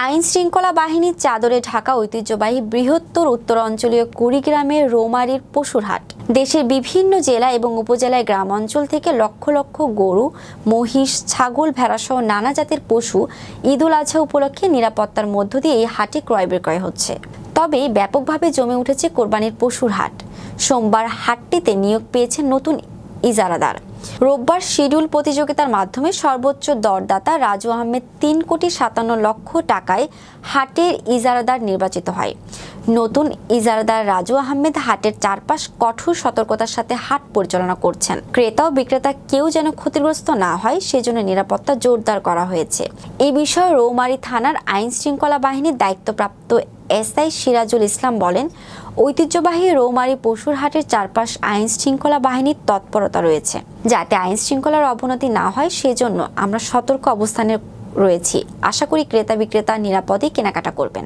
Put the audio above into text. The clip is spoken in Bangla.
আইন শৃঙ্খলা বাহিনীর চাদরে ঢাকা ঐতিহ্যবাহী বৃহত্তর উত্তরাঞ্চলীয় কুড়িগ্রামের রৌমারীর পশুর হাট। দেশের বিভিন্ন জেলা এবং উপজেলায় গ্রাম অঞ্চল থেকে লক্ষ লক্ষ গরু, মহিষ, ছাগল, ভেড়াসহ নানা জাতের পশু ঈদুল আজহা উপলক্ষে নিরাপত্তার মধ্য দিয়ে এই হাটে ক্রয় বিক্রয় হচ্ছে। তবে ব্যাপকভাবে জমে উঠেছে কোরবানির পশুর হাট। সোমবার হাটটিতে নিয়োগ পেয়েছেন নতুন ইজারাদার। রোববার শিডিউল প্রতিযোগিতার মাধ্যমে সর্বোচ্চ দরদাতা রাজু আহমেদ ৩,৫৭,০০,০০০ টাকায় হাটের ইজারাদার নির্বাচিত হয়। নতুন ইজারাদার রাজু আহমেদ হাটের চারপাশ কঠোর সতর্কতার সাথে হাট পরিচালনা করছেন। ক্রেতা ও বিক্রেতা কেউ যেন ক্ষতিগ্রস্ত না হয় সেজন্য নিরাপত্তা জোরদার করা হয়েছে। এই বিষয়ে রৌমারী থানার আইন শৃঙ্খলা বাহিনীর দায়িত্বপ্রাপ্ত এসআই সিরাজুল ইসলাম বলেন, ঐতিহ্যবাহী রৌমারী পশুর হাটের চারপাশ আইন শৃঙ্খলা বাহিনীর তৎপরতা রয়েছে। যাতে আইন শৃঙ্খলার অবনতি না হয় সেজন্য আমরা সতর্ক অবস্থানে রয়েছি। আশা করি ক্রেতা বিক্রেতা নিরাপদে কেনাকাটা করবেন।